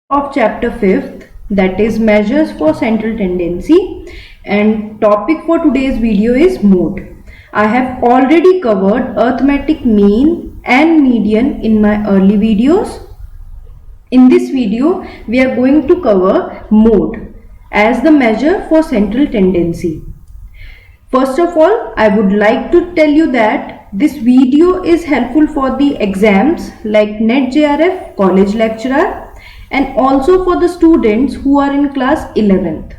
of chapter 5th, that is measures for central tendency, and topic for today's video is mode. I have already covered arithmetic mean and median in my early videos. In this video we are going to cover mode as the measure for central tendency. First of all, I would like to tell you that this video is helpful for the exams like NET JRF, college lecturer, and also for the students who are in class 11th.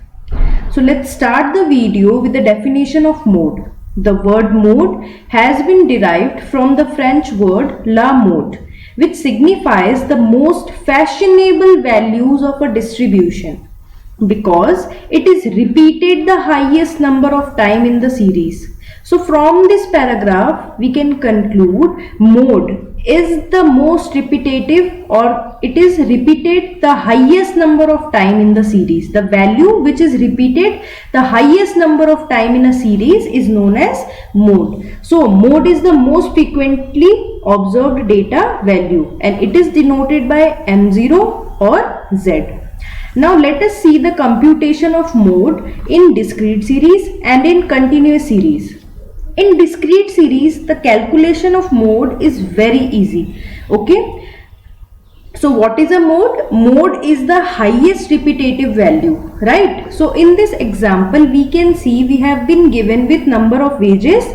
So let's start the video with the definition of mode. The word mode has been derived from the French word la mode, which signifies the most fashionable values of a distribution, because it is repeated the highest number of time in the series. So from this paragraph we can conclude mode is the most repetitive, or it is repeated the highest number of time in the series. The value which is repeated the highest number of time in a series is known as mode. So mode is the most frequently observed data value and it is denoted by M0 or Z. Now let us see the computation of mode in discrete series and in continuous series. In discrete series, the calculation of mode is very easy. Okay. So what is a mode? Mode is the highest repetitive value, right? So in this example, we can see we have been given with number of wages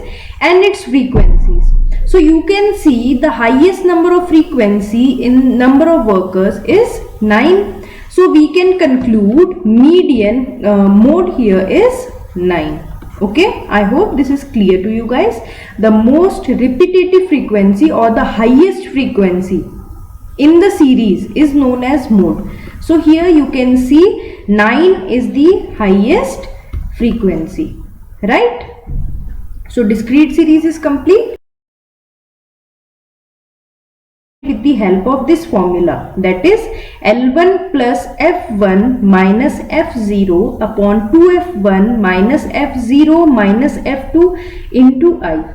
and its frequencies. So you can see the highest number of frequency in number of workers is 9. So we can conclude median mode here is 9. Okay, I hope this is clear to you guys. The most repetitive frequency or the highest frequency in the series is known as mode. So here you can see 9 is the highest frequency, right? So discrete series is complete with the help of this formula, that is L1 plus F1 minus F0 upon 2F1 minus F0 minus F2 into I.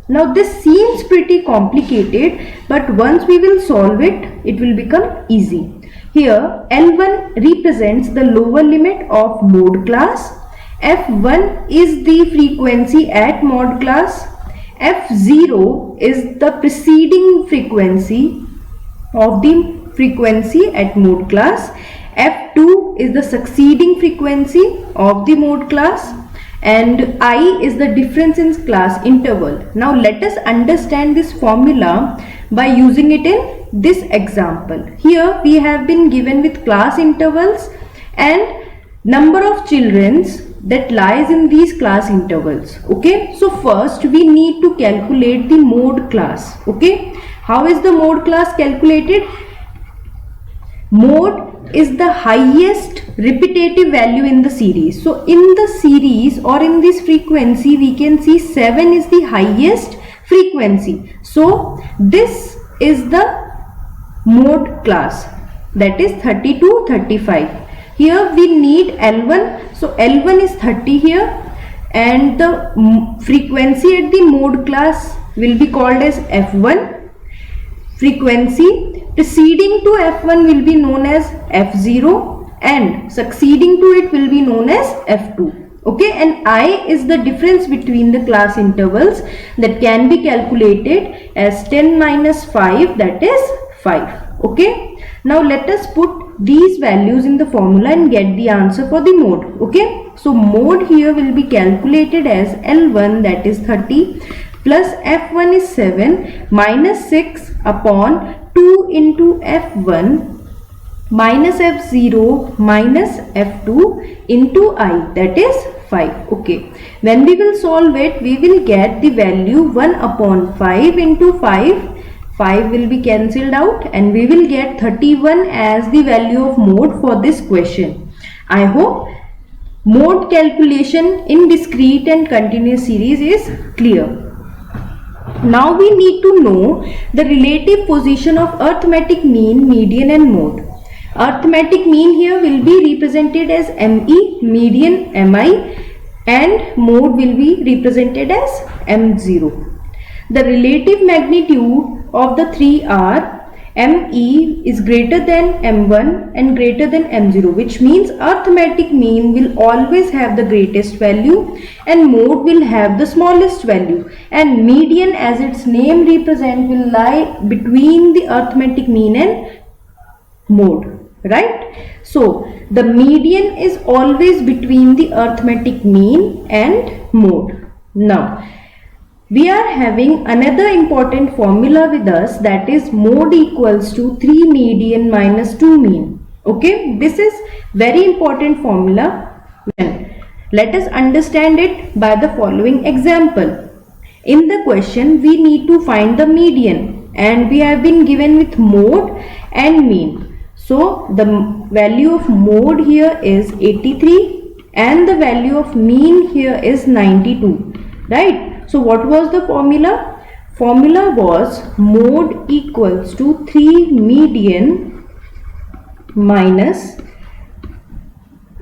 Now this seems pretty complicated, but once we will solve it, it will become easy. Here L1 represents the lower limit of mode class, F1 is the frequency at mode class, F0 is the preceding frequency of the frequency at mode class, F2 is the succeeding frequency of the mode class, and I is the difference in class interval. Now let us understand this formula by using it in this example. Here we have been given with class intervals and number of children that lies in these class intervals. Okay, so first we need to calculate the mode class. Okay, how is the mode class calculated? Mode is the highest repetitive value in the series. So in the series or in this frequency we can see 7 is the highest frequency. So this is the mode class, that is 30 to 35. Here we need L1, so L1 is 30 here, and the frequency at the mode class will be called as F1. Frequency preceding to F1 will be known as F0 and succeeding to it will be known as F2. Okay, and I is the difference between the class intervals that can be calculated as 10 minus 5, that is 5. Okay, now let us put these values in the formula and get the answer for the mode. Okay, so mode here will be calculated as L1, that is 30, plus F1 is 7 minus 6 upon 2 into F1 minus F0 minus F2 into I, that is 5. Okay, when we will solve it, we will get the value 1 upon 5 into 5 will be cancelled out and we will get 31 as the value of mode for this question. I hope mode calculation in discrete and continuous series is clear. Now we need to know the relative position of arithmetic mean, median and mode. Arithmetic mean here will be represented as ME, median MI, and mode will be represented as M0. The relative magnitude of the three are ME is greater than M1 and greater than M0, which means arithmetic mean will always have the greatest value and mode will have the smallest value, and median, as its name represents, will lie between the arithmetic mean and mode, right? So the median is always between the arithmetic mean and mode. Now we are having another important formula with us, that is mode equals to 3 median minus 2 mean. Okay, this is very important formula. Let us understand it by the following example. In the question we need to find the median and we have been given with mode and mean. So the value of mode here is 83 and the value of mean here is 92, right? So what was the formula? Formula was mode equals to 3 median minus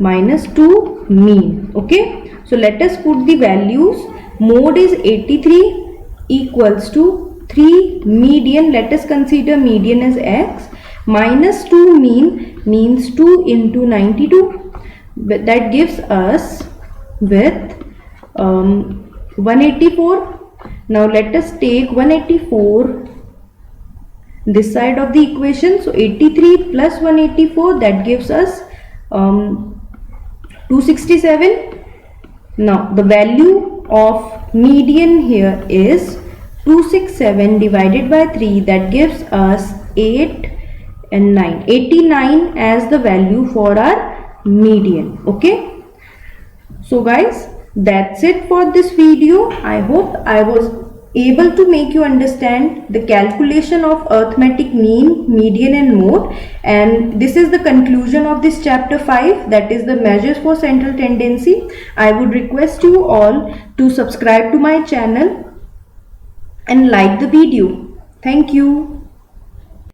2 mean. Okay, so let us put the values. Mode is 83 equals to 3 median, let us consider median as x, minus 2 mean means 2 into 92, that gives us with 184. Now let us take 184 this side of the equation. So 83 plus 184, that gives us 267. Now the value of median here is 267 divided by 3, that gives us 8 and 9, 89 as the value for our median. Okay, so guys, that's it for this video. I hope I was able to make you understand the calculation of arithmetic mean, median and mode, and this is the conclusion of this chapter 5, that is the measures for central tendency. I would request you all to subscribe to my channel and like the video. Thank you.